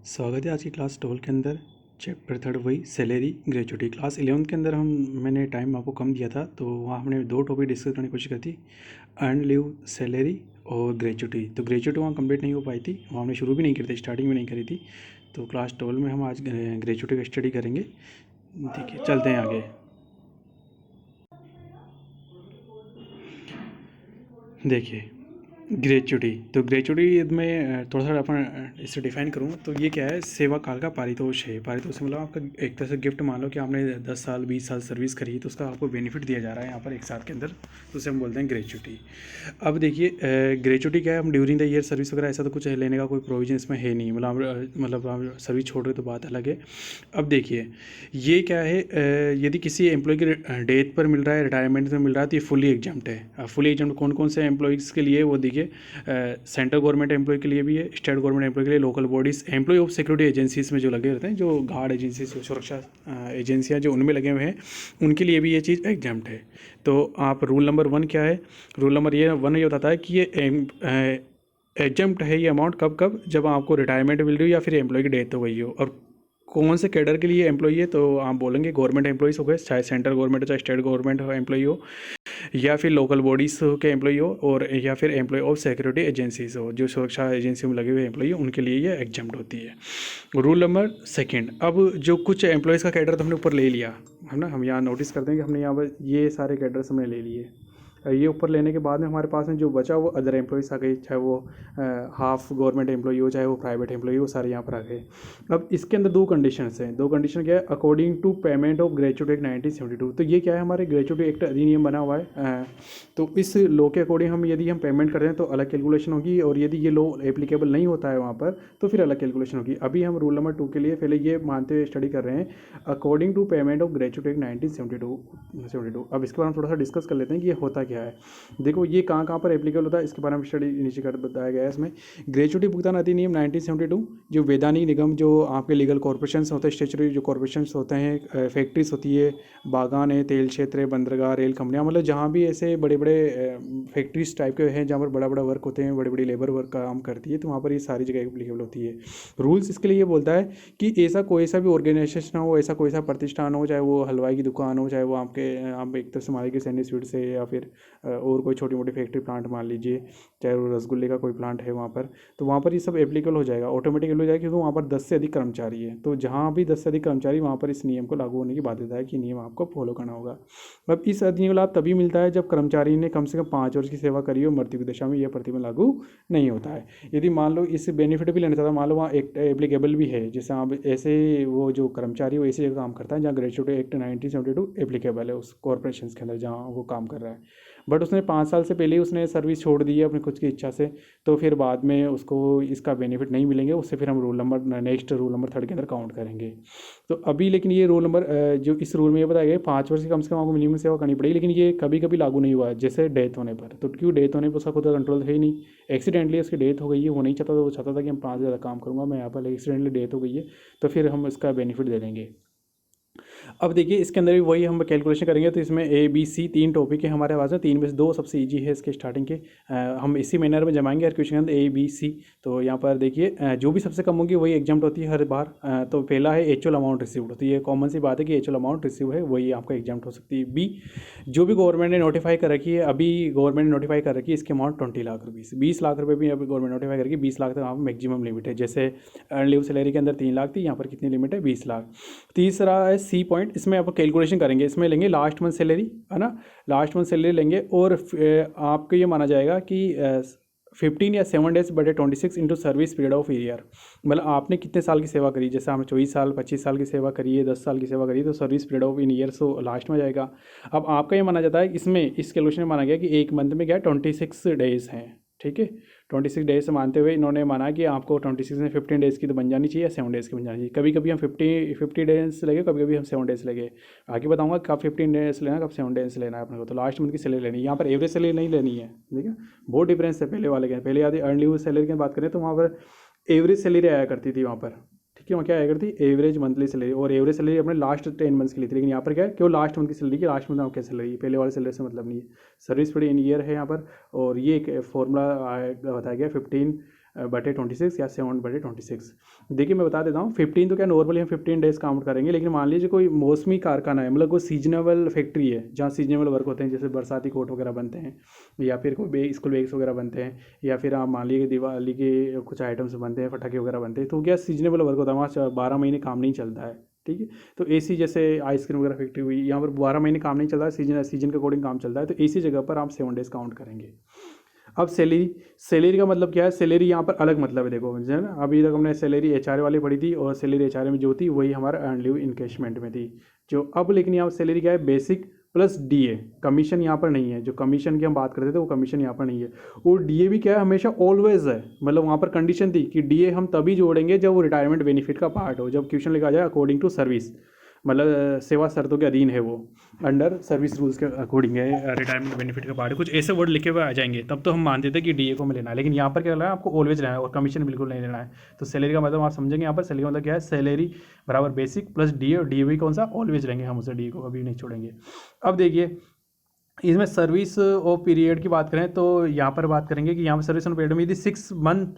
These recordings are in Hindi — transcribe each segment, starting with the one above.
स्वागत है आज की क्लास 12 के अंदर। चैप्टर थर्ड वही सैलरी ग्रेचुटी। क्लास 11 के अंदर मैंने टाइम आपको कम दिया था, तो वहाँ हमने दो टॉपिक डिस्कस करने की कोशिश की थी, अर्न लीव सैलरी और ग्रेचुटी। तो ग्रेचुटी वहाँ कंप्लीट नहीं हो पाई थी, वहाँ हमने शुरू भी नहीं की थी, स्टार्टिंग में नहीं करी थी। तो क्लास 12 में हम आज ग्रेचुटी का स्टडी करेंगे। देखिए चलते हैं आगे। देखिए ग्रेचुटी, तो ग्रेचुटी में थोड़ा सा अपन इसे डिफाइन करूँ तो ये क्या है, सेवा काल का पारितोष है। पारितोष मतलब आपका एक तरह से गिफ्ट। मान लो कि आपने 10 साल 20 साल सर्विस करी, तो उसका आपको बेनिफिट दिया जा रहा है यहाँ पर एक साल के अंदर, तो उसे हम बोलते हैं ग्रेचुटी। अब देखिए ग्रेचुटी क्या है, हम ड्यूरिंग द ईयर सर्विस वगैरह ऐसा तो कुछ लेने का कोई प्रोविजन इसमें है नहीं, मतलब आप सर्विस छोड़ रहे तो बात अलग है। अब देखिए ये क्या है, यदि किसी एम्प्लॉय की डेथ पर मिल रहा है, रिटायरमेंट में मिल रहा है, तो ये फुली एग्जाम्प्ट है। फुली एग्जाम्प्ट कौन कौन से एम्प्लॉयज़ के लिए, वो देखिए सेंट्रल गवर्नमेंट एम्प्लॉय के लिए भी है, स्टेट गवर्नमेंट एम्प्लॉय के लिए, local bodies, employ of security agencies में जो लगे रहते हैं, जो गार्ड एजेंसीज, सुरक्षा एजेंसियाँ जो उनमें लगे हुए हैं, उनके लिए भी ये चीज़ एग्जाम्प्ट है। तो आप रूल नंबर 1 क्या है, रूल नंबर 1 ये बताता है कि ये एग्जाम्प्ट है ये अमाउंट कब कब, जब आपको रिटायरमेंट मिल रही हो या फिर एम्प्लॉय की डेथ हो गई हो। और कौन से कैडर के लिए एम्प्लॉई है, तो आप बोलेंगे गवर्नमेंट एम्प्लॉइज़ हो गए, चाहे सेंट्रल गवर्नमेंट हो चाहे स्टेट गवर्नमेंट हो एम्प्लॉई हो, या फिर लोकल बॉडीज़ के एम्प्लॉई हो, और या फिर एम्प्लॉय ऑफ सिक्योरिटी एजेंसीज हो, जो सुरक्षा एजेंसी में लगे हुए एम्प्लॉई हो, उनके लिए ये एग्जाम्प्ट होती है। रूल नंबर 2, अब जो कुछ एम्प्लॉयज़ का कैडर तो हमने ऊपर ले लिया है ना, हम यहाँ नोटिस करते हैं कि हमने यहाँ पर ये सारे कैडर्स हमने ले लिए। ये ऊपर लेने के बाद में हमारे पास में जो बचा वो अदर एम्प्लॉयज़ आ गई, चाहे वो हाफ गवर्नमेंट एम्प्लॉई हो चाहे वो प्राइवेट एम्प्लॉई हो, सारे यहाँ पर आ गए। अब इसके अंदर दो कंडीशंस हैं। दो कंडीशन क्या है, according to payment of gratuity act 1972। तो ये क्या है, हमारे ग्रेचुटी एक्ट अधिनियम बना हुआ है, तो इस लॉ के अकॉर्डिंग हम यदि हम पेमेंट करते हैं तो अलग कैलकुलेशन होगी, और यदि ये लॉ एप्लीकेबल नहीं होता है वहाँ पर तो फिर अलग कैलकुलेशन होगी। अभी हम रूल नंबर 2 के लिए पहले ये मानते हुए स्टडी कर रहे हैं, according to payment of gratuity act 1972। अब इसके बारे में थोड़ा सा डिस्कस कर लेते हैं कि ये होता क्या है। देखो ये कहाँ कहाँ पर एप्लीकेबल होता है, इसके बारे में स्टडी नीचे कर बताया गया है इसमें। ग्रेचुटी भुगतान अधिनियम 1972, जो वैधानिक निगम, जो आपके लीगल कॉर्पोरेशन होते हैं, स्टेचुटरी जो कॉर्पोरेशन होते हैं, फैक्ट्रीज होती है, बागान है, तेल क्षेत्र है, बंदरगाह, रेल कंपनियाँ, मतलब जहाँ भी ऐसे बड़े बड़े फैक्ट्रीज टाइप के हैं जहाँ पर बड़ा बड़ा वर्क होते हैं, बड़ी बड़ी लेबर वर्क काम करती है, तो वहाँ पर ये सारी जगह एप्लीकेबल होती है। रूल्स इसके लिए ये बोलता है कि ऐसा कोई सा भी ऑर्गेनाइजेशन हो, ऐसा कोई सा प्रतिष्ठान हो, चाहे वो हलवाई की दुकान हो, चाहे वो आप एक तरह से मान लीजिए सैंडविच स्वीट्स है, या फिर और कोई छोटी मोटी फैक्ट्री प्लांट मान लीजिए, चाहे वो रसगुल्ले का कोई प्लांट है वहाँ पर, तो वहाँ पर ये सब एप्लीकेबल हो जाएगा, ऑटोमेटिकली हो जाएगा, क्योंकि वहाँ पर 10 से अधिक कर्मचारी है। तो जहाँ भी 10 से अधिक कर्मचारी, वहाँ पर इस नियम को लागू होने की बाध्यता है कि नियम आपको फॉलो करना होगा। अब इस अधिनियम का लाभ तभी मिलता है जब कर्मचारी ने कम से कम 5 वर्ष की सेवा करी हो, मृत्यु की दशा में यह प्रतिबंध लागू नहीं होता है। यदि मान लो इस बेनिफिट भी लेना चाहता है, मान लो वहाँ एक एप्लीकेबल भी है, जैसे आप ऐसे वो जो कर्मचारी वो ऐसी जगह काम करता है जहाँ ग्रेचुटी एक्ट 1972 एप्लीकेबल है, उस कॉर्पोरेशन के अंदर जहाँ वो काम कर रहा है, बट उसने 5 साल से पहले ही उसने सर्विस छोड़ दी है अपनी खुद की इच्छा से, तो फिर बाद में उसको इसका बेनिफिट नहीं मिलेंगे, उससे फिर हम नेक्स्ट रूल नंबर 3 के अंदर काउंट करेंगे। तो अभी लेकिन ये रूल नंबर जो इस रूल में ये बताया गया 5 वर्ष की कम से कम आपको मिनिमम सेवा करनी पड़ेगी, लेकिन ये कभी कभी लागू नहीं हुआ है, जैसे डेथ होने पर। तो क्यों, डेथ होने पर उसका खुद का कंट्रोल है ही नहीं, एक्सीडेंटली उसकी डेथ हो गई है, वो नहीं चाहता था, वो चाहता था कि हम 5 ज़्यादा काम करूँगा मैं यहाँ पर, एक्सीडेंटली डेथ हो गई है, तो फिर हम इसका बेनिफिट दे देंगे। अब देखिए इसके अंदर भी वही हम कैलकुलेशन करेंगे, तो इसमें ए बी सी 3 टॉपिक है हमारे पास में, 3 में से 2 सबसे इजी है इसके स्टार्टिंग के, हम इसी मैनर में जमाएंगे हर क्वेश्चन के अंदर ए बी सी। तो यहाँ पर देखिए जो भी सबसे कम होगी वही एग्जाम्प्ट होती है हर बार। तो पहला है एक्चुअल अमाउंट रिसीव्ड, तो ये कॉमन सी बात है कि एक्चुअल अमाउंट रिसीव है वही आपका एग्जाम्प्ट हो सकती है। बी, जो भी गवर्नमेंट ने नोटिफाई कर रखी है, अभी गवर्नमेंट ने नोटिफाई कर रखी है इसकी अमाउंट 20 लाख रुपीज़, 20 लाख रुपये भी अभी गवर्नमेंट नोटिफाई करेगी, 20 लाख तक यहाँ पर मैक्सिमम लिमिट है। जैसे अर्न लीव सैलरी के अंदर 3 लाख थी, यहाँ पर कितनी लिमिट है, 20 लाख। तीसरा है सी पॉइंट, इसमें आप कैलकुलेशन करेंगे, इसमें लेंगे लास्ट मंथ सैलरी, है ना, लास्ट मंथ सैलरी लेंगे, और आपको ये माना जाएगा कि 15 या 7 डेज बटे 26 into service period of year, मतलब आपने कितने साल की सेवा करी, जैसे आपने 24 साल 25 साल की सेवा करी है, 10 साल की सेवा करी है, तो service period of in year so last में जाएगा। अब आपका ये माना जाता है, इसमें इस कैलकुलेशन में माना गया कि एक मंथ में क्या है 26 डेज हैं, ठीक है, 26 डेज से मानते हुए इन्होंने माना कि आपको 26 में 15 डेज़ की तो बन जानी चाहिए या 7 डेज़ की बन जानी चाहिए। कभी कभी हम 50 डेज लगे, कभी कभी हम 7 डेज़ लगे, आगे बताऊंगा कब 15 डेज लेना कब 7 डेज लेना है अपने को। तो लास्ट मंथ की सैलरी लेनी है, यहाँ पर एवरेज सैलरी नहीं लेनी है, ठीक है, बहुत डिफरेंस है पहले वाले के। पहले यदि अर्न लीव सैलरी की बात करें तो वहाँ पर एवरेज सैलरी आया करती थी वहाँ पर, ठीक है, वहाँ क्या आया करती, एवरेज मंथली सैलरी, और एवरेज सैलरी अपने लास्ट 10 मंथ्स की ली थी, लेकिन यहाँ पर क्या है, केवल लास्ट मंथ की सैलरी की, लास्ट मंथ में क्या सैलरी, पहले वाले सैलरी से मतलब नहीं है। सर्विस पीरियड इन ईयर है यहाँ पर, और ये एक फॉर्मूला बताया गया 15 7/26 या 7/26। देखिए मैं बता देता हूँ, 15 तो क्या नॉर्मली हम 15 डेज काउंट करेंगे, लेकिन मान लीजिए कोई मौसमी कारखाना है, मतलब कोई सीजनेबल फैक्ट्री है जहाँ सीजनेबल वर्क होते हैं, जैसे बरसाती कोट वगैरह बनते हैं, या फिर कोई स्कूल बैग्स वगैरह बनते हैं, या फिर आप मान लीजिए दिवाली के कुछ आइटम्स बनते हैं, पटाखे वगैरह बनते हैं, तो क्या सीजनेबल वर्क होता है, वहाँ 12 महीने काम नहीं चलता है। ठीक है, तो एसी जैसे आइसक्रीम वगैरह फैक्ट्री हुई, यहाँ पर 12 महीने काम नहीं चल रहा है, सीजन के अकॉर्डिंग काम चल रहा है, तो एसी जगह पर आप 7 डेज काउंट करेंगे। अब सैलरी का मतलब क्या है, सैलरी यहाँ पर अलग मतलब है, देखो है ना, अभी तक हमने सैलरी एचआर वाली पढ़ी थी, और सैलरी एचआर में जो थी वही हमारा अर्न लीव इनकेशमेंट में थी, जो अब लेकिन यहाँ सैलरी क्या है, बेसिक प्लस डीए, कमीशन यहाँ पर नहीं है, जो कमीशन की हम बात करते थे वो कमीशन यहाँ पर नहीं है, और डीए भी क्या है, हमेशा ऑलवेज है, मतलब वहाँ पर कंडीशन थी कि डीए हम तभी जोड़ेंगे जब वो रिटायरमेंट बेनिफिट का पार्ट हो, जब क्वेश्चन लिखा जाए अकॉर्डिंग टू सर्विस, मतलब सेवा शर्तों के अधीन है, वो अंडर सर्विस रूल्स के अकॉर्डिंग है, रिटायरमेंट बेनिफिट का पार्ट है, कुछ ऐसे वर्ड लिखे हुए आ जाएंगे, तब तो हम मानते थे कि डीए को में लेना है, लेकिन यहाँ पर क्या लेना है, आपको ऑलवेज लेना है, और कमीशन बिल्कुल नहीं लेना है। तो सैलरी का मतलब आप समझेंगे, यहाँ पर सैलरी का मतलब क्या है, सैलरी बराबर बेसिक प्लस डीए, और डीए भी कौन सा, ऑलवेज लेंगे हम उसे, डीए को कभी नहीं छोड़ेंगे। अब देखिए इसमें सर्विस ऑफ पीरियड की बात करें तो यहाँ पर बात करेंगे कि यहाँ पर सर्विस ऑफ पीरियड में यदि 6 मंथ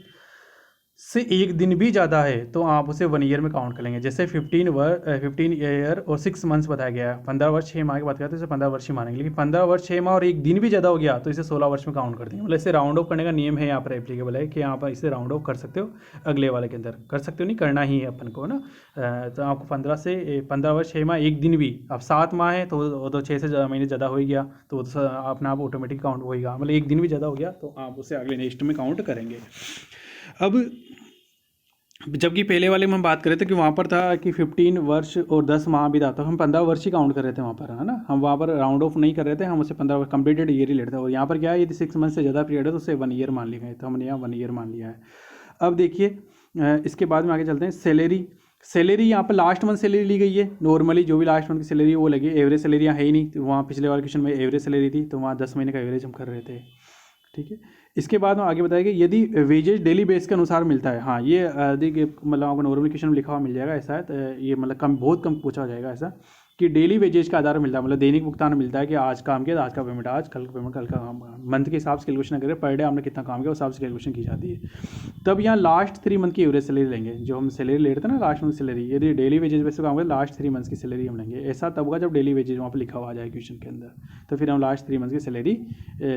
से एक दिन भी ज़्यादा है तो आप उसे 1 ईयर में काउंट करेंगे। जैसे 15 ईयर और 6 मंथ्स बताया गया है, 15 वर्ष 6 माह की बात करें तो इसे 15 वर्ष ही मानेंगे, लेकिन 15 वर्ष 6 माह और एक दिन भी ज़्यादा हो गया तो इसे 16 वर्ष में काउंट कर देंगे। मतलब इसे राउंड ऑफ करने का नियम है यहाँ पर एप्लीकेबल है कि यहाँ पर इसे राउंड ऑफ कर सकते हो, अगले वाले के अंदर कर सकते हो, नहीं करना ही है अपन को ना। तो आपको 15 वर्ष 6 माह एक दिन भी, अब 7 माह है तो वो तो 6 से महीने ज़्यादा हो ही गया, तो वो तो अपना आप ऑटोमेटिक काउंट होगा, मतलब एक दिन भी ज़्यादा हो गया तो आप उसे अगले नेक्स्ट में काउंट करेंगे। अब जबकि पहले वाले में हम बात कर रहे थे कि वहाँ पर था कि 15 वर्ष और 10 माह भी था, तो हम 15 वर्ष ही काउंट कर रहे थे वहाँ पर, है ना, हम वहाँ पर राउंड ऑफ नहीं कर रहे थे, हम उसे 15 वर्ष कंप्लीटेड ईयर ही लेते थे। और यहाँ पर क्या है, यदि 6 मंथ से ज़्यादा पीरियड है तो उसे 1 ईयर मान लिया है, तो हमने यहाँ 1 ईयर मान लिया है। अब देखिए इसके बाद में आगे चलते हैं, सैलरी यहाँ पर लास्ट मंथ सैलरी ली गई है, नॉर्मली जो भी लास्ट मंथ की सैलरी है वो लगी, एवरेज सैलरी यहाँ है ही नहीं, तो वहाँ पिछले वाले क्वेश्चन में एवरेज सैलरी थी, तो वहाँ 10 महीने का एवरेज हम कर रहे थे। ठीक है, इसके बाद में आगे बताएगा यदि वेजेज डेली बेस के अनुसार मिलता है, हाँ ये देखिए मतलब आपको नॉर्मल क्वेश्चन में लिखा हुआ मिल जाएगा, ऐसा है तो ये मतलब कम, बहुत कम पूछा जाएगा ऐसा कि डेली वेजेज का आधार मिलता है, मतलब दैनिक भुगतान मिलता है कि आज काम किया तो आज का पेमेंट आज, कल का पेमेंट कल का काम, मंथ के हिसाब से कैलकुलेशन करें, पर डे आपने कितना काम किया उस हिसाब से कैलकुलेशन की जाती है। तब यहाँ लास्ट 3 मंथ की एवरेज सैलरी लेंगे, जो हम सैलरी ले रहे थे ना लास्ट मंथ सैलरी, यदि डेली वेजेज बेस पर काम करें लास्ट 3 मंथ्स की सैलरी हम लेंगे, ऐसा तब होगा जब डेली वेजेज वहाँ पर लिखा हुआ आ जाए क्वेश्चन के अंदर, तो फिर हम लास्ट 3 मंथ्स की सैलरी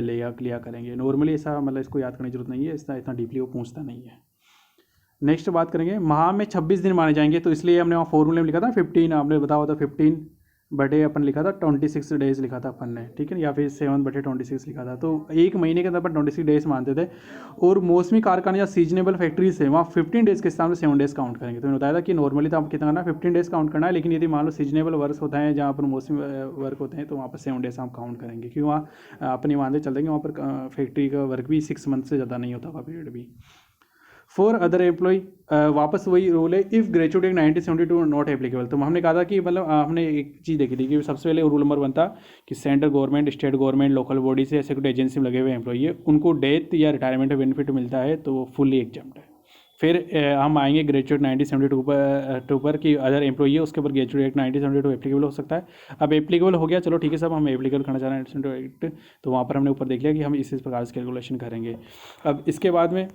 लिया करेंगे। नॉर्मली ऐसा मतलब इसको याद करने की जरूरत नहीं है, इतना डीपली वो पूछता नहीं है। नेक्स्ट बात करेंगे, माह में 26 दिन माने जाएंगे, तो इसलिए हमने वहाँ फॉर्मूले में लिखा था 15, आपने बताया था 15 बटे अपन लिखा था 26 डेज लिखा था अपन ने, ठीक है, या फिर 7/26 लिखा था, तो एक महीने के अंदर अपन 26 डेज मानते थे। और मौसमी कारखाने या सीजनेबल फैक्ट्री से वहाँ 15 डेज के हिसाब से 7 डेज काउंट करेंगे। तो मैंने बताया था कि नॉर्मली तो आप कितना करना है, 15 डेज काउंट करना है, लेकिन यदि मान लो सीजनेबल वर्क होता है जहाँ पर मौसमी वर्क होते हैं तो वहाँ पर 7 डेज हम काउंट करेंगे, क्योंकि वहाँ अपने मानते चलते हैं कि वहाँ पर फैक्ट्री का वर्क भी 6 मंथ से ज़्यादा नहीं होता का पीरियड भी। फॉर अदर एम्प्लॉय वापस वही रूल है, इफ़ ग्रेजुएट 1972 नॉट एप्लीकेबल। तो हमने कहा था कि मतलब हमने एक चीज़ देखी थी कि सबसे पहले रूल नंबर 1 था कि central government, state government, local body से सिक्योरिटी एजेंसी में लगे हुए एम्प्लॉई है, उनको डेथ या रिटायरमेंट बेनिफिट मिलता है तो वो फुल्ली एग्जम्प्ट है। फिर हम आएंगे ग्रेजुएट 1972 पर कि अदर एम्प्लॉई है उसके ऊपर ग्रेजुएट एक्ट 1972 एप्लीकेबल हो सकता है। अब एप्लीकेबल हो गया, चलो ठीक है, सब हम एप्लीकेबल करना चाह रहे हैं 1972 एक्ट, तो वहाँ पर हमने ऊपर देख लिया कि हम इस प्रकार से कैलकुलेशन करेंगे। अब इसके बाद में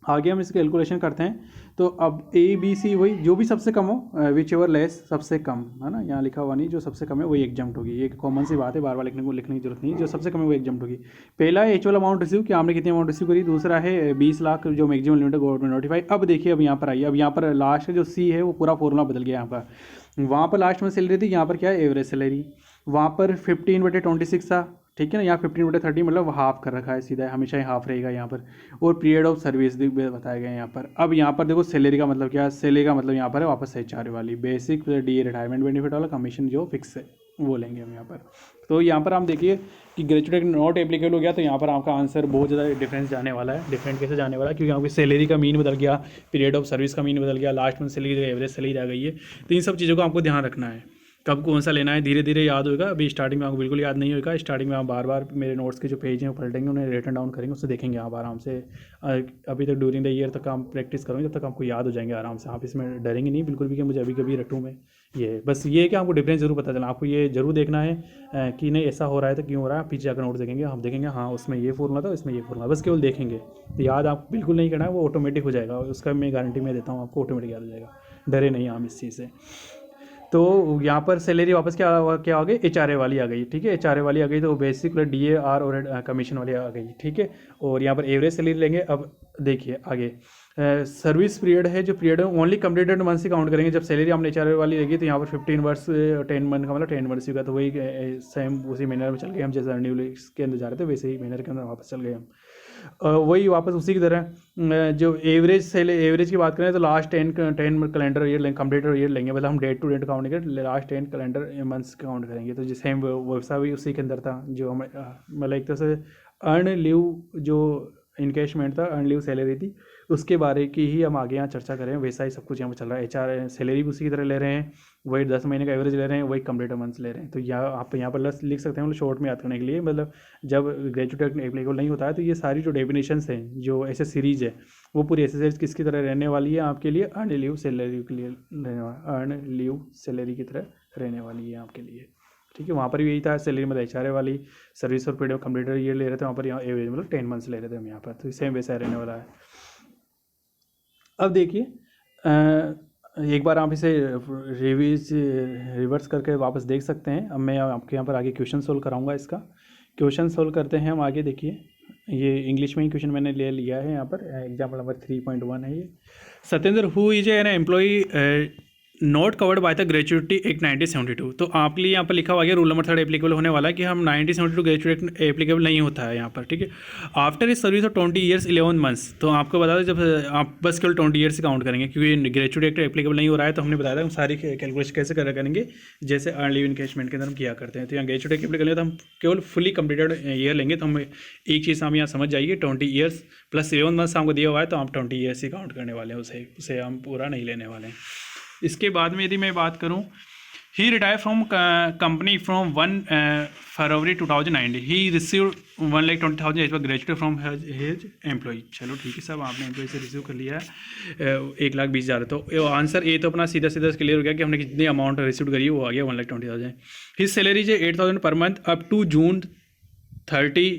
आगे हम इसकी कैलकुलेशन करते हैं, तो अब ए बी सी वही जो भी सबसे कम हो, विच एवर लेस सबसे कम, है ना, यहाँ लिखा हुआ नहीं, जो सबसे कम है वही एग्जम्प्ट होगी, ये कॉमन सी बात है, बार बार लिखने की जरूरत नहीं, जो सबसे कम है वो एग्जम्प्ट होगी। पहला है एक्चुअल अमाउंट रिसीव कि आपने कितनी अमाउंट रिसीव करी, दूसरा है 20 लाख जो मैक्सिमम लिमिट गवर्नमेंट नोटिफाई। अब देखिए अब यहाँ पर आइए, अब यहाँ पर लास्ट जो सी है वो पूरा फॉर्मूला बदल गया, यहाँ पर वहाँ पर लास्ट में सैलरी थी, यहाँ पर क्या है एवरेज सैलरी, वहाँ पर 15/26 था, ठीक है ना, यहाँ 15/30 मतलब हाफ कर रखा है सीधा, हमेशा ही हाफ रहेगा यहाँ पर, और पीरियड ऑफ सर्विस बताया गया यहाँ पर। अब यहाँ पर देखो सैलरी का मतलब क्या है, सैलरी का मतलब यहाँ पर है वापस एचआर वाली बेसिक डी रिटायरमेंट बेनिफिट वाला कमीशन जो फिक्स है वो लेंगे हम यहाँ पर। तो यहाँ पर हम देखिए कि ग्रेजुएट नॉट एप्लीकेबल हो गया, तो यहाँ पर आपका आंसर बहुत ज़्यादा डिफरेंस जाने वाला है। डिफरेंट कैसे जाने वाला है, क्योंकि यहाँ पे सैलरी का मीन बदल गया, पीरियड ऑफ सर्विस का मीन बदल गया, लास्ट मंथ सैलरी जो एवरेज सैलरी आ गई है, तो इन सब चीज़ों को आपको ध्यान रखना है। कब कौन सा लेना है धीरे धीरे याद होगा, अभी स्टार्टिंग में आपको बिल्कुल याद नहीं होगा। स्टार्टिंग में आप बार बार मेरे नोट्स के जो पेज हैं वो पलटेंगे, उन्हें रिटन डाउन करेंगे, उससे देखेंगे आप आराम से। अभी तक ड्यूरिंग द ईयर तक आप प्रैक्टिस करोगे, जब तक आपको याद हो जाएंगे आराम से। आप इसमें डरेंगे नहीं बिल्कुल भी कि मुझे अभी कभी रटूँ मैं। ये बस ये है कि आपको डिफरेंस जरूर पता चला, आपको ये जरूर देखना है कि नहीं ऐसा हो रहा है तो क्यों हो रहा है। पीछे जाकर नोट्स देखेंगे, हम देखेंगे हाँ उसमें ये फॉर्मूला था, इसमें ये फॉर्मूला, बस केवल देखेंगे। तो याद आप बिल्कुल नहीं करना है, वो ऑटोमेटिक हो जाएगा, उसका मैं गारंटी मैं देता हूँ आपको, ऑटोमेटिक याद हो जाएगा। डरे नहीं हम इस चीज़ से। तो यहाँ पर सैलरी वापस क्या आ गई, HRA वाली आ गई, ठीक है। HRA वाली आ गई तो बेसिक DAR और कमीशन वाली आ गई, ठीक है। और यहाँ पर एवरेज सैलरी लेंगे। अब देखिए आगे सर्विस पीरियड है, जो पीरियड है ओनली कंप्लीटेड मंथ से काउंट करेंगे। जब सैलरी हमने HRA वाली लगी तो यहाँ पर 15 वर्ष 10 मंथ का मतलब 10 वर्ष का, तो वही सेम उसी महीने में चल गए हम, जैसे अर्निंग के अंदर जा रहे थे वैसे ही महीने के अंदर वापस चल गए हम। वही वापस उसी की तरह जो एवरेज की बात करें तो लास्ट 10 कैलेंडर ईयर लेंगे, कंप्लीटेड ईयर लेंगे, मतलब हम डेट टू डेट काउंट नहीं करेंगे, लास्ट 10 कैलेंडर मंथ्स काउंट करेंगे। तो जैसे हम वैसा भी उसी के अंदर था, जो हमें मतलब एक तरह से अर्न लीव जो इनकैशमेंट था, अर्न लीव सैलरी थी, उसके बारे की ही हम आगे यहाँ चर्चा करें। वैसा ही सब कुछ यहाँ पर चल रहा है। HR सैलरी भी उसी की तरह ले रहे हैं, वही 10 महीने का एवरेज ले रहे हैं, वही कंप्लीट मंथ्स ले रहे हैं। तो यहाँ आप यहाँ पर लिख सकते हैं, मतलब शॉर्ट में याद करने के लिए। मतलब जब ग्रेजुएट एप्लीकेबल नहीं होता है तो ये सारी जो डेफिनेशंस हैं, जो ऐसे सीरीज है, वो पूरी ऐसे किसकी तरह रहने वाली है आपके लिए, अर्न लीव सैलरी के लिए अर्न लीव सैलरी की तरह रहने वाली है आपके लिए, ठीक है। वहाँ पर भी यही था, सैलरी मतलब HRA वाली सर्विस और पीरियड कंप्लीटेड ईयर ले रहे थे, वहाँ पर यहाँ एवरेज मतलब 10 मंथ्स ले रहे थे हम यहाँ पर। तो सेम वैसा रहने वाला है। अब देखिए एक बार आप इसे रिवर्स करके वापस देख सकते हैं। अब मैं आपके यहाँ पर आगे क्वेश्चन सोल्व कराऊंगा। इसका क्वेश्चन सोल्व करते हैं हम आगे। देखिए ये इंग्लिश में ही क्वेश्चन मैंने ले लिया है यहाँ पर, एग्जाम्पल नंबर 3.1 है ये। Satyendra who is an employee not covered by the gratuity act 1972। तो आपके लिए यहाँ पर लिखा हुआ है रूल नंबर 3 एप्लीकेबल होने वाला है कि हम 1972 ग्रेजुएट एक्ट एप्लीकेबल नहीं होता है यहाँ पर, ठीक है। आफ्टर इस सर्विस ऑफ 20 ईयर्स 11 मंथ्स, तो आपको बता दें जब आप बस केवल 20 ईयर्स से काउंट करेंगे, क्योंकि ग्रेजुएट एक्ट एप्लीकेबल नहीं हो रहा है। तो हमने बताया था हम सारी कैलकुलेशन कैसे करेंगे, जैसे अर्न लीव इनकैशमेंट के अंदर हम किया करते हैं। तो यहाँ ग्रेजुएट एक्ट एप्लीकेबल तो हम केवल फुली कंप्लीटेड ईयर लेंगे। तो हम एक चीज़ हम यहाँ समझ जाइए, 20 ईयर्स प्लस 11 मंथ्स हमको दिया हुआ है, तो हम 20 ईयर्स ही काउंट करने वाले हैं, उसे हम पूरा नहीं लेने वाले हैं। इसके बाद में यदि मैं बात करूं, he retire from company from 1 February 2019, he receive 1,20,000 as per gratuity from his employee. चलो ठीक है साहब, आपने एम्प्लॉई से रिसीव कर लिया है 1,20,000। तो आंसर ए तो अपना सीधा क्लियर हो गया कि हमने कितनी अमाउंट रिसीव करी है, वो आ गया 1,20,000। हिज सैलरी है 8,000 per month up to June 30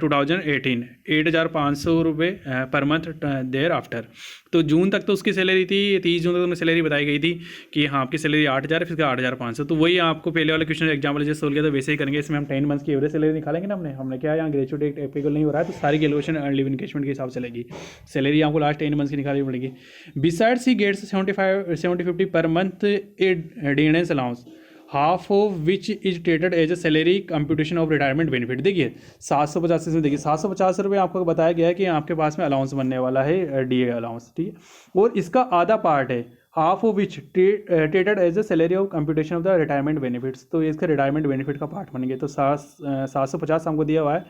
2018, 8,500 रुपये पर मंथ देयर आफ्टर। तो जून तक तो उसकी सैलरी थी, 30 जून तक उन्हें सैलरी बताई गई थी कि हाँ आपकी सैलरी 8,000 है, फिर 8,500। तो वही आपको पहले वाले क्वेश्चन एग्जाम्पल जैसे सोल्व किया, तो वैसे ही करेंगे। इसमें हम 10 मंथ्स की एवरेज सैलरी निकालेंगे ना। हमने क्या यहाँ ग्रेजुएट एक्ट एप्लीकेबल नहीं हो रहा है, तो सारी कैलकुलेशन अर्न लीव इनकैशमेंट के हिसाब से चलेगी। सैलरी आपको लास्ट 10 मंथ्स की निकालनी पड़ेगी। Besides he gets 70-50 per month dearness allowance, half of which is treated as a salary computation of retirement benefit. देखिए 750 से देखिए 750 रुपये आपको बताया गया है कि आपके पास में अलाउंस बनने वाला है, DA अलाउंस, ठीक है। और इसका आधा पार्ट है, half of which treated as a salary of computation of the retirement benefits. तो इसका रिटायरमेंट बेनिफिट का पार्ट बन गया। तो 750 हमको दिया हुआ है,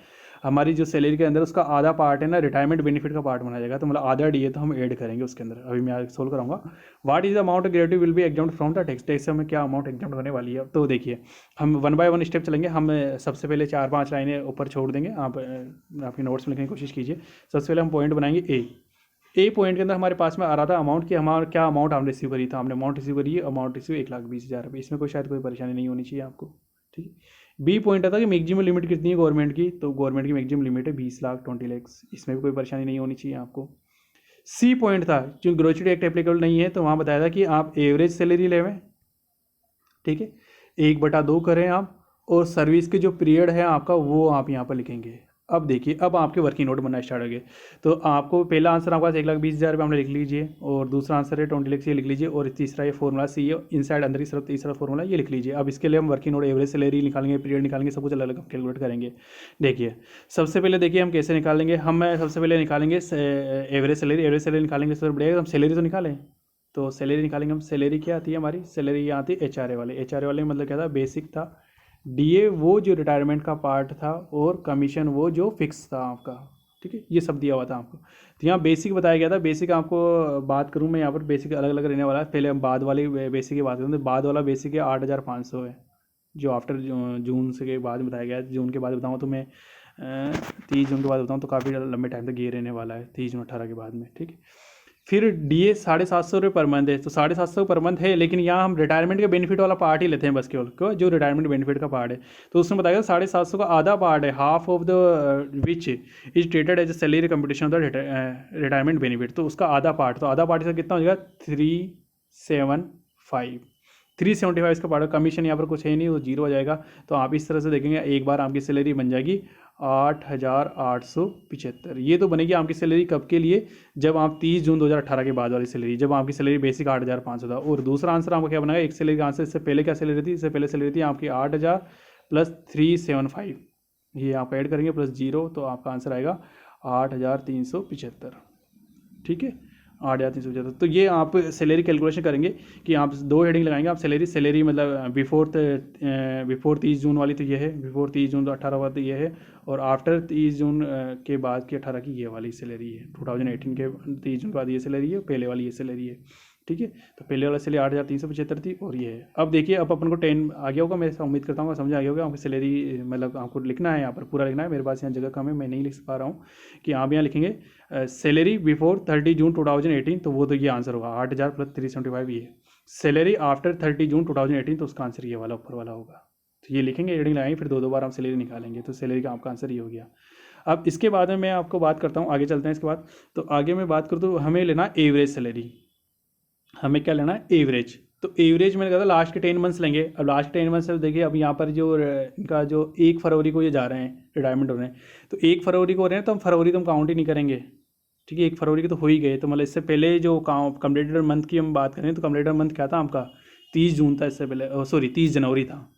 हमारी जो सैलरी के अंदर उसका आधा पार्ट है ना रिटायरमेंट बेनिफिट का पार्ट बना जाएगा। तो मतलब आधा DA तो हम ऐड करेंगे उसके अंदर। अभी मैं सोल्व कराऊंगा। What is the amount gratuity will be examined from the tax से हमें क्या अमाउंट एग्जाम्ड होने वाली है। तो देखिए हम 1 बाय 1 स्टेप चलेंगे। हम सबसे पहले 4-5 लाइनें ऊपर छोड़ देंगे, आप आपके नोट्स में लिखने की कोशिश कीजिए। सबसे पहले हम पॉइंट बनाएंगे ए पॉइंट के अंदर हमारे पास में आ रहा था अमाउंट कि हमारा क्या अमाउंट हम रिसीव करी था। हमने अमाउंट रिसीव करी है, अमाउंट रिसीव 1,20,000 रुपये। इसमें शायद कोई परेशानी नहीं होनी चाहिए आपको, ठीक है। बी पॉइंट आता है कि मैक्सिमम लिमिट कितनी है गवर्नमेंट की, तो गवर्नमेंट की मैक्सिमम लिमिट है 20 लाख 20 लाख। इसमें भी कोई परेशानी नहीं होनी चाहिए आपको। सी पॉइंट था जो ग्रेजुएट एक्ट एप्लीकेबल नहीं है, तो वहाँ बताया था कि आप एवरेज सैलरी लेवें, ठीक है, 1/2 करें आप, और सर्विस के जो पीरियड है आपका वो आप यहाँ पर लिखेंगे। अब देखिए अब आपके वर्किंग नोट बनना स्टार्ट हो गए। तो आपको पहला आंसर आपके पास 1,20,000 रुपये हमने लिख लीजिए, और दूसरा आंसर है 20 लाख ये लिख लीजिए, और तीसरा ये फॉर्मूला सी है इनसाइड अंदर की तरफ तीसरा फॉर्मूला ये लिख लीजिए। अब इसके लिए हम वर्किंग नोट एवरेज सैलरी निकालेंगे, पीरियड निकालेंगे, सब कुछ अलग अलग कैलकुलेट करेंगे। देखिए सबसे पहले देखिए हम कैसे निकालेंगे। हम सबसे पहले निकालेंगे एवरेज सैलरी निकालेंगे। सबसे बढ़िया हम सैलरी तो निकालें, तो सैलरी निकालेंगे हम। सैलरी क्या आती है हमारी, सैलरी यहाँ आती है HRA वाले मतलब क्या था, बेसिक था, DA वो जो रिटायरमेंट का पार्ट था, और कमीशन वो जो फिक्स था आपका, ठीक है, ये सब दिया हुआ था आपको। तो यहाँ बेसिक बताया गया था। बेसिक आपको बात करूँ मैं यहाँ पर, बेसिक अलग अलग रहने वाला है। पहले हम बाद वाली बेसिक की बात करूँ तो बाद वाला बेसिक है 8,500 है, जो आफ्टर जून से के बाद बताया गया है। जून के बाद बताऊँ तो मैं 30 जून के बाद बताऊँ तो काफ़ी लंबे टाइम तक ये रहने वाला है, 30 जून 18 के बाद में, ठीक है। फिर DA 750 पर मंथ है, तो 750 पर मंथ है, लेकिन यहाँ हम रिटायरमेंट के बेनिफिट वाला पार्ट ही लेते हैं बस केवल, क्यों, जो रिटायरमेंट बेनिफिट का पार्ट है। तो उसमें बताया 750 का आधा पार्ट है, half of the which is treated as a salary competition of the retirement benefit. तो उसका आधा पार्ट, तो आधा पार्ट इसका कितना हो जाएगा 375 इसका पार्ट। कमीशन यहाँ पर कुछ है नहीं, वो जीरो हो जाएगा। तो आप इस तरह से देखेंगे, एक बार आपकी सैलरी बन जाएगी 8,875। ये तो बनेगी आपकी सैलरी कब के लिए, जब आप 30 जून 2018 के बाद वाली सैलरी, जब आपकी सैलरी बेसिक 8,500 था। और दूसरा आंसर आपका क्या बनेगा, एक सैलरी का आंसर, इससे पहले क्या सैलरी थी, इससे पहले सैलरी थी आपकी 8,000 प्लस 375, ये आप ऐड करेंगे प्लस जीरो, तो आपका आंसर आएगा 8,375, ठीक है, 8,375। तो ये आप सैलरी कैलकुलेशन करेंगे कि आप दो हेडिंग लगाएंगे। आप सैलरी मतलब बिफोर 30 जून वाली तो ये है, बिफोर 30 जून 18 वाली तो ये है, और आफ्टर 30 जून के बाद की 18 की ये वाली सैलरी है। 2018 के 30 जून के बाद ये सैलरी है, पहले वाली ये सैलरी है, ठीक है। तो पहले वाला सैलरी 8,375 थी, और ये है। अब देखिए, अब अपन को 10 आ गया होगा, मैं उम्मीद करता हूँ समझ आ गया होगा। आपकी सैलरी मतलब आपको लिखना है, यहाँ पर पूरा लिखना है। मेरे पास यहाँ जगह कम है, मैं नहीं लिख पा रहा हूँ कि आप यहाँ लिखेंगे सैलरी बिफोर 30 जून 2018, तो वो तो ये आंसर होगा 8,000 प्लस 375 ये। सैलरी आफ्टर 30 जून 2018, तो उसका आंसर ये वाला ऊपर वाला होगा। तो ये लिखेंगे, हेडिंग लगाएंगे, फिर दो बार हम सैलरी निकालेंगे, तो सैलरी का आपका आंसर ये हो गया। अब इसके बाद में मैं आपको बात करता हूँ, आगे चलते हैं इसके बाद। तो आगे मैं बात करूँ तो हमें लेना एवरेज सैलरी, हमें क्या लेना है, एवरेज। तो एवरेज मैंने कहा था लास्ट के 10 मंथ्स लेंगे। अब लास्ट के 10 मंथ्स से देखिए, अब यहाँ पर जो इनका जो 1 फरवरी को ये जा रहे हैं, रिटायरमेंट हो रहे हैं, तो 1 फरवरी को हो रहे हैं, तो हम फरवरी तो हम काउंट ही नहीं करेंगे, ठीक है। 1 फरवरी के तो हो ही गए, तो मतलब इससे पहले जो कंप्लीटेड मंथ की हम बात करें, तो कंप्लीटेड मंथ क्या था आपका, 30 जून था। इससे पहले सॉरी 30 जनवरी था,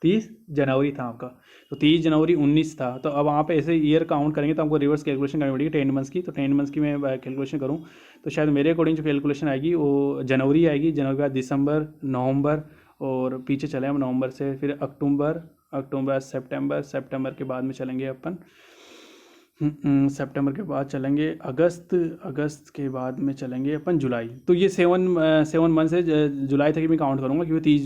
30 जनवरी था आपका। तो 30 जनवरी 19 था। तो अब आप ऐसे ईयर काउंट करेंगे तो आपको रिवर्स कैलकुलेशन करनी पड़ेगी 10 मंथ्स की। तो 10 मंथ्स की मैं कैलकुलेशन करूँ तो शायद मेरे अकॉर्डिंग जो कैलकुलेशन आएगी वो जनवरी आएगी, जनवरी के बाद दिसंबर, नवंबर, और पीछे चले हम नवंबर से, फिर अक्टूबर, सितंबर के बाद में चलेंगे अपन सितंबर के बाद चलेंगे अगस्त के बाद में चलेंगे अपन जुलाई। तो ये 7 मंथ से जुलाई तक ही मैं काउंट करूँगा, क्योंकि 30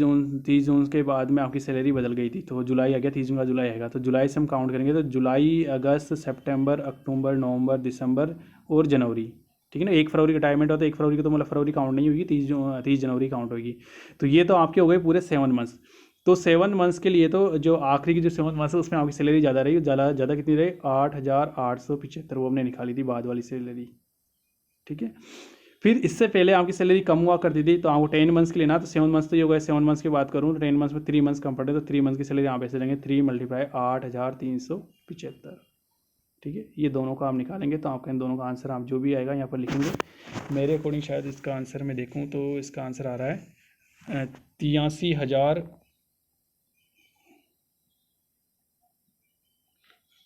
जून के बाद में आपकी सैलरी बदल गई थी, तो जुलाई आ गया, 30 जून का जुलाई आएगा। तो जुलाई से हम काउंट करेंगे, तो जुलाई, अगस्त, सितंबर, अक्टूबर, नवंबर, दिसंबर और जनवरी, ठीक है ना। 1 फरवरी का रिटायरमेंट होता है, 1 फरवरी को तो मतलब फरवरी काउंट नहीं होगी, 30 जनवरी काउंट होगी। तो ये तो आपके हो गए पूरे 7 मंथ्स। तो 7 मंथ्स के लिए तो जो आखिरी की जो 7 मंथ्स है उसमें आपकी सैलरी ज़्यादा रही, ज़्यादा कितनी रही, 8,875, वो हमने निकाली थी बाद वाली सैलरी, ठीक है। फिर इससे पहले आपकी सैलरी कम हुआ करती थी, तो आपको 10 मंथ्स के लिए ना, तो 7 मंथ्स तो ये हो गए। 7 मंथ्स की बात करूँ तो 10 मंथ्स में 3 मंथ्स कम पड़े, तो 3 मंथ्स की सैलरी यहाँ पे से लेंगे, 3 × 8,375, ठीक है। ये दोनों का आप निकालेंगे, तो आपका इन दोनों का आंसर आप जो भी आएगा यहाँ पर लिखेंगे। मेरे अकॉर्डिंग शायद इसका आंसर मैं देखूँ तो इसका आंसर आ रहा है 83,000,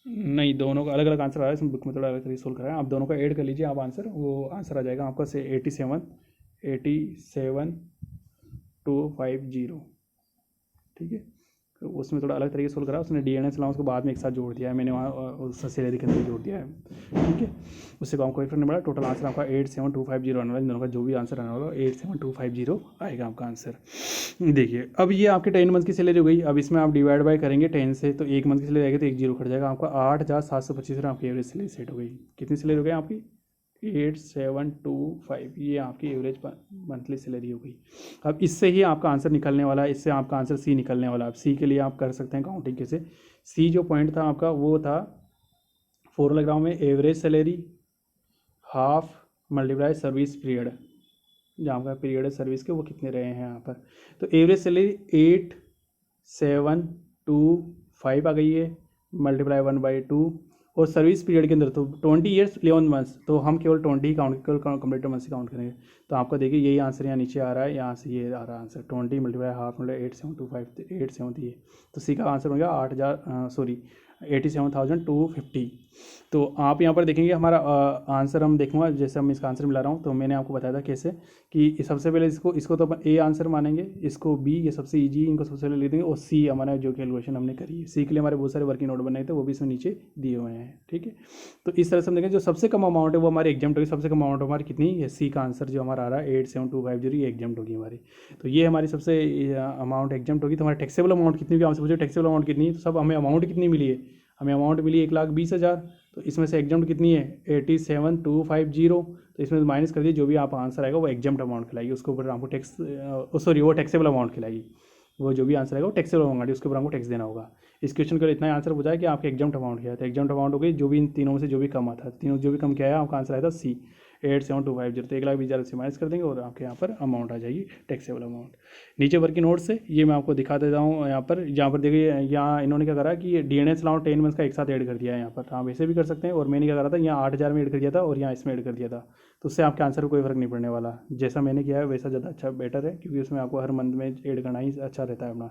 नहीं, दोनों का अलग अलग आंसर आ रहा है, इसमें बुक में थोड़ा अलग तरीके सोल्व कराया। आप दोनों का ऐड कर लीजिए आप आंसर, वो आंसर आ जाएगा आपका से 87,250, ठीक है। तो उसमें थोड़ा अलग तरीके से सोल्व करा, उसने DNS अलाउंस को बाद में एक साथ जोड़ दिया है, मैंने वहाँ उससे सैलरी के अंदर जोड़ दिया है, ठीक है। उससे काम कोई फर्क नहीं पड़ा। टोटल आंसर आपका 87,250 आने वाला, इन दोनों का जो भी आंसर आने वाला 87,250 आएगा आपका आंसर। देखिए, अब ये आपके 10 मंथ की सैलरी हो गई। अब इसमें आप डिवाइड बाय करेंगे 10 से, तो 1 मंथ की सैलरी आएगी तो 1 जीरो कट जाएगा आपका। 8,725 आपकी एवरेज सैलरी सेट हो गई। कितनी सैलरी हो गई आपकी, 8725, ये आपकी एवरेज मंथली सैलरी हो गई। अब इससे ही आपका आंसर निकलने वाला है, इससे आपका आंसर सी निकलने वाला है। अब सी के लिए आप कर सकते हैं काउंटिंग कैसे। सी जो पॉइंट था आपका वो था फॉर्मूला में average salary half multiply service period, जहाँ का पीरियड है सर्विस के वो कितने रहे हैं यहाँ पर। तो एवरेज सैलरी 8,725 आ गई है, मल्टीप्लाई 1/2, और सर्विस पीरियड के अंदर तो 20 ईयर्स 11 मंथ्स, तो हम केवल 20 ही काउंट, केवल कंप्लीटेड मंथ से काउंट करेंगे। तो आपका देखिए यही आंसर यहाँ नीचे आ रहा है, यहाँ से ये आ रहा है आंसर 20 × हाफ मतलब 8725, 870 है। तो सी का आंसर बन गया 8,000 सॉरी 87,250। तो आप यहाँ पर देखेंगे हमारा आंसर हम देखूंगा, जैसे हम इसका आंसर मिला रहा हूँ तो मैंने आपको बताया था कैसे कि सबसे पहले इसको तो अपन ए आंसर मानेंगे, इसको बी, ये सबसे ईजी, इनको सबसे पहले लिख देंगे, और सी हमारा जो कैलकुलेशन हमने करी है। सी के लिए हमारे बहुत सारे वर्किंग नोट बनाए थे, वो भी इसमें नीचे दिए हुए हैं। ठीक है, तो इस तरह से हम देखेंगे जो सबसे कम अमाउंट है वो हमारे एग्जाम होगी। सबसे कम अमाउंट हमारी कितनी है, सी का आंसर जो हमारा आ रहा है 87,250, ये एग्जाम होगी हमारी। तो ये हमारी सबसे अमाउंट एग्जाम होगी। तो हमारी टैक्सेबल अमाउंट कितनी भी हमसे पूछे, टैक्सेबल अमाउंट कितनी है, तो सब हमें अमाउंट कितनी मिली है, हमें अमाउंट मिली 1,20,000। तो इसमें से एग्जाम कितनी है 87,250। तो इसमें माइनस कर दिए, जो भी आप आंसर आएगा वो एग्जाम अमाउंट खिलाएगी, उसके ऊपर आपको टैक्स, सॉरी वो टैक्सेबल अमाउंट खिलाएगी। वो जो भी आंसर आएगा वो टैक्सेबल अमाउंट है, उसके ऊपर आपको टैक्स देना होगा। इस क्वेश्चन का इतना आंसर पूछा है कि आपके एग्जाम अमाउंट क्या है, तो एग्जाम अमाउंट हो गई जो भी इन तीनों में से जो भी कम आता है, तीनों जो भी कम क्या है आपका आंसर आया था सी 87,250। तो 1,20,000 से माइनस कर देंगे और आपके यहाँ पर अमाउंट आ जाएगी टैक्सेबल अमाउंट। नीचे वर्किंग नोट से ये मैं आपको दिखा देता हूँ। यहाँ पर जहाँ पर देखिए, यहाँ इन्होंने क्या करा कि DNS अलाउंट 10 मंथ्स का एक साथ ऐड कर दिया है यहाँ पर, आप ऐसे भी कर सकते हैं। और मैंने क्या करा था, यहाँ 8,000 में ऐड कर दिया था और यहाँ इसमें ऐड कर दिया था, तो उससे आपके आंसर को कोई फर्क नहीं पड़ने वाला। जैसा मैंने किया है वैसा ज़्यादा अच्छा बेटर है, क्योंकि उसमें आपको हर मंथ में ऐड करना ही अच्छा रहता है अपना।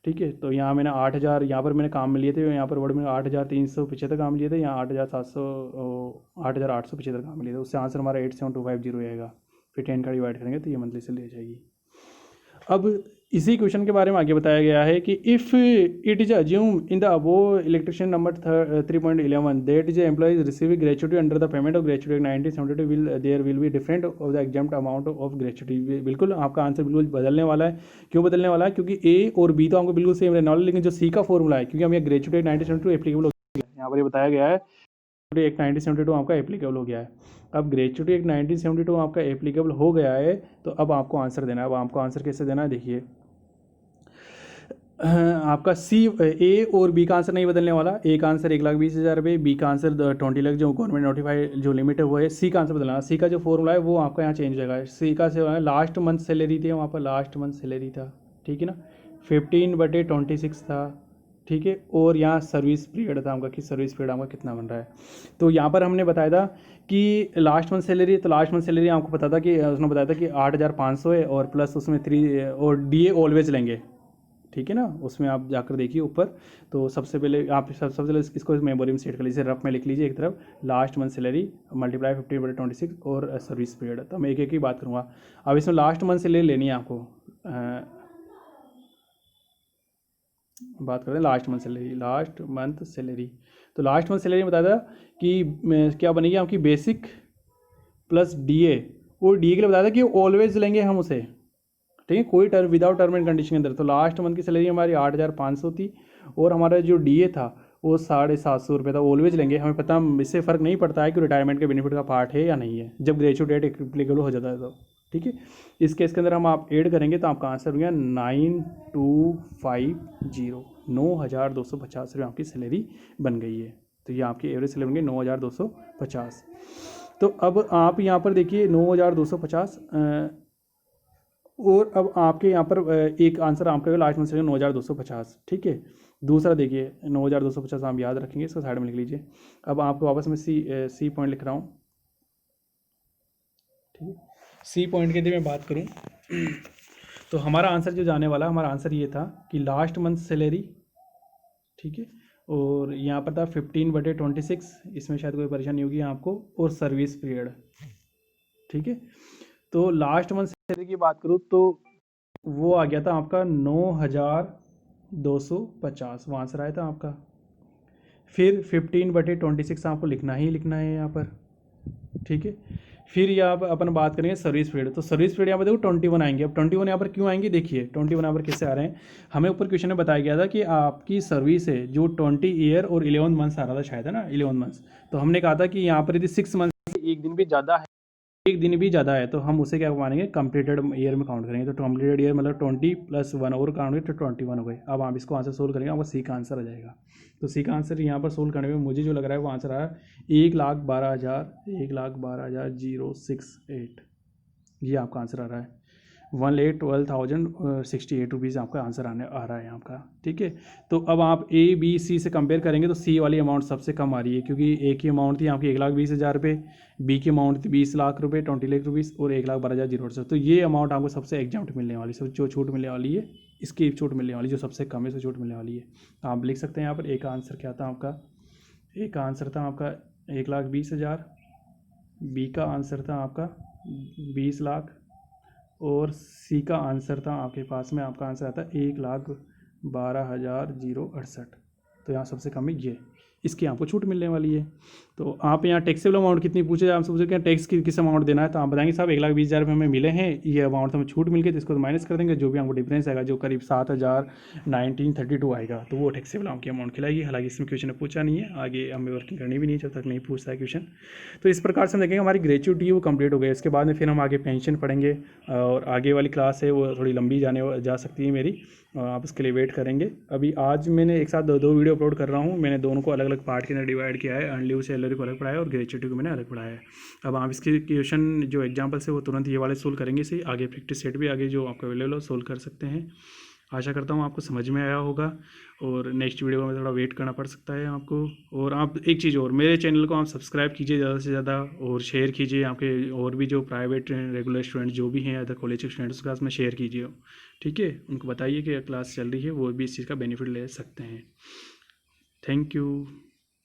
ठीक है, तो यहाँ मैंने 8,000 यहाँ पर मैंने काम में लिए थे, यहाँ पर वर्ड में 8,375 काम लिए थे, यहाँ 8,875 काम लिए थे, उससे आंसर हमारा 87,250 आएगा। फिर 10 का डिवाइड करेंगे तो ये मंथली से ले जाएगी। अब इसी क्वेश्चन के बारे में आगे बताया गया है कि if it is assumed in the above electrician number 3.11 that is employees receiving gratuity under the payment of gratuity 1972 will there will be different of the examined amount of gratuity. बिल्कुल आपका आंसर बिल्कुल बदलने वाला है। क्यों बदलने वाला है, क्योंकि ए और बी तो आपको बिल्कुल सेम रहने वाला है, लेकिन जो सी का फॉर्मूला है, क्योंकि हम ये ग्रेचुटी 1972 एप्लीकेबल हो गया है, यहाँ पर ये बताया गया है एक्ट 1972 आपका एप्लीकेबल हो गया है। अब ग्रेचुटी एक्ट 1972 आपका एप्लीकेबल हो गया है, तो अब आपको आंसर देना है। अब आपको आंसर कैसे देना है, देखिए आपका सी, ए और बी का आंसर नहीं बदलने वाला। ए का आंसर 1,20,000 रुपये, बी का आंसर 20 लाख जो गवर्नमेंट नोटिफाइड जो लिमिट है वो है। सी का आंसर बदलना, सी का जो फॉर्मूला है वो आपका यहाँ चेंज हो जाएगा। सी का से लास्ट मंथ सैलरी थी, वहाँ पर लास्ट मंथ सैलरी था, ठीक है ना, 15/26 था, ठीक है। और यहाँ सर्विस पीरियड था आपका, कि सर्विस पीरियड आपका कितना बन रहा है। तो यहाँ पर हमने बताया था कि लास्ट मंथ सैलरी, तो लास्ट मंथ सैलरी आपको पता था कि उसने बताया था कि 8,500 है, और प्लस उसमें 3 और DA ऑलवेज लेंगे, ठीक है ना। उसमें आप जाकर देखिए ऊपर, तो सबसे पहले आप सबसे पहले इसको मेमोरी में सेट कर लीजिए, रफ में लिख लीजिए एक तरफ, लास्ट मंथ सैलरी मल्टीप्लाई 15/26 और सर्विस पीरियड। तो मैं एक एक की बात करूँगा। अब इसमें लास्ट मंथ सैलरी लेनी है आपको, बात करते हैं last month salary. Last month salary, तो लास्ट मंथ सैलरी बताया था कि क्या बनेगी आपकी बेसिक प्लस DA, और DA के लिए बताया था कि ऑलवेज लेंगे हम उसे, ठीक है, कोई term without term and condition के अंदर। तो लास्ट मंथ की सैलरी हमारी 8,500 थी, और हमारा जो DA था वो 750 रुपये था, ऑलवेज लेंगे। हमें पता, इससे फ़र्क नहीं पड़ता है कि रिटायरमेंट के बेनिफिट का पार्ट है या नहीं है, जब ग्रेजुएट डेट एप्लीकेबल हो जाता है तो, ठीक है। इस केस के अंदर हम आप ऐड करेंगे तो आपका आंसर हो गया 9,250, 9,250 रुपये आपकी सैलरी बन गई है। तो ये आपकी एवरेज सैलरी बन गई 9,250। तो अब आप यहाँ पर देखिए 9,250, और अब आपके यहाँ पर एक आंसर आपका लास्ट में से 9,250, ठीक है। दूसरा देखिए 9,250 आप याद रखेंगे, इसको साइड में लिख लीजिए। अब आपको वापस में सी पॉइंट लिख रहा हूँ, ठीक है। सी पॉइंट के लिए मैं बात करूँ तो हमारा आंसर जो जाने वाला, हमारा आंसर ये था कि लास्ट मंथ सैलरी, ठीक है, और यहाँ पर था 15/26, इसमें शायद कोई परेशानी होगी आपको, और सर्विस पीरियड, ठीक है। तो लास्ट मंथ सैलरी की बात करूँ तो वो आ गया था आपका 9,250, वो आंसर आया था आपका। फिर 15/26 आपको लिखना ही लिखना है यहाँ पर, ठीक है। फिर यहाँ पर अपन बात करेंगे सर्विस पीरियड, तो सर्विस पीरियड यहाँ पर देखो 21 आएंगे। अब 21 यहाँ पर क्यों आएंगे, देखिए 21 यहाँ पर किससे आ रहे हैं, हमें ऊपर क्वेश्चन में बताया गया था कि आपकी सर्विस है जो 20 ईयर और 11 मंथ्स आ रहा था शायद, है ना, 11 मंथ्स। तो हमने कहा था कि यहाँ पर यदि 6 मंथ से एक दिन भी ज़्यादा है, एक दिन भी ज़्यादा है, तो हम उसे क्या मानेंगे, कंप्लीटेड ईयर में काउंट करेंगे। तो कंप्लीटेड ईयर मतलब 20 + 1 और काउंट करेंगे तो 21 हो गए। अब आप इसको आंसर सोल्व करेंगे, आपका सी का आंसर आ जाएगा। तो सी का आंसर यहाँ पर सोल्व करने में मुझे जो लग रहा है वो आंसर आया 1,12,000, 1,12,068, ये आपका आंसर आ रहा है। 1,12,068 आपका आंसर आ रहा है आपका। ठीक है, तो अब आप ए बी सी से कंपेयर करेंगे तो सी वाली अमाउंट सबसे कम आ रही है, क्योंकि ए की अमाउंट थी आपकी 1,20,000 रुपये, बी की अमाउंट थी 20 लाख रुपये, 20 लाख रुपीज़, और 1,12,068। तो ये अमाउंट आपको सबसे एग्जाम्प्ट मिलने वाली, सब जो छूट मिलने वाली है, इसकी छूट मिलने वाली जो सबसे कम है, इसको छूट मिलने वाली है। तो आप लिख सकते हैं यहाँ पर ए का आंसर क्या था आपका, ए का आंसर था आपका 1,20,000, बी का आंसर था आपका 20 लाख, और सी का आंसर था आपके पास में, आपका आंसर आता 1,12,068। तो यहाँ सबसे कम है ये, इसकी आपको छूट मिलने वाली है। तो आप यहाँ टैक्सेबल अमाउंट कितनी पूछे, आपसे पूछे कि टैक्स किस अमाउंट देना है, तो आप बताएंगे साहब 1,20,000 रुपये हमें मिले हैं, ये अमाउंट हमें छूट मिल गई, तो इसको तो माइनस कर देंगे, जो भी हमको डिफरेंस आएगा, जो करीब 7,1932 आएगा, तो वो टैक्सेबल आपकी अमाउंट खिलाएगी। हालांकि इसमें क्वेश्चन पूछा नहीं है, आगे हमें वर्किंग करनी भी नहीं जब तक नहीं पूछता है क्वेश्चन। तो इस प्रकार से हम देखेंगे हमारी ग्रेजुएटी वो कंप्लीट हो गई। इसके बाद में फिर हम आगे पेंशन पढ़ेंगे, और आगे वाली क्लास है वो थोड़ी लंबी जा सकती है मेरी, आप उसके लिए वेट करेंगे। अभी आज मैंने एक साथ दो वीडियो अपलोड कर रहा हूँ, मैंने दोनों को अलग अलग पार्ट के अंदर डिवाइड किया है, अर्न लीव सैलरी को अलग पढ़ाया और ग्रेजुएटी को मैंने अलग पढ़ाया है। अब आप इसके क्वेश्चन जो एग्जाम्पल्स है वो तुरंत ये वाले सोल्व करेंगे, सही आगे प्रैक्टिस सेट भी आगे जो आपको अवेलेबल हो सोल्व कर सकते हैं। आशा करता हूँ आपको समझ में आया होगा, और नेक्स्ट वीडियो में थोड़ा वेट करना पड़ सकता है आपको। और आप एक चीज़ और, मेरे चैनल को आप सब्सक्राइब कीजिए ज़्यादा से ज़्यादा, और शेयर कीजिए आपके और भी जो प्राइवेट रेगुलर स्टूडेंट जो भी हैं अदर कॉलेज के स्टूडेंट्स के साथ में शेयर कीजिए। ठीक है, उनको बताइए कि क्लास चल रही है, वो भी इस चीज़ का बेनिफिट ले सकते हैं। Thank you.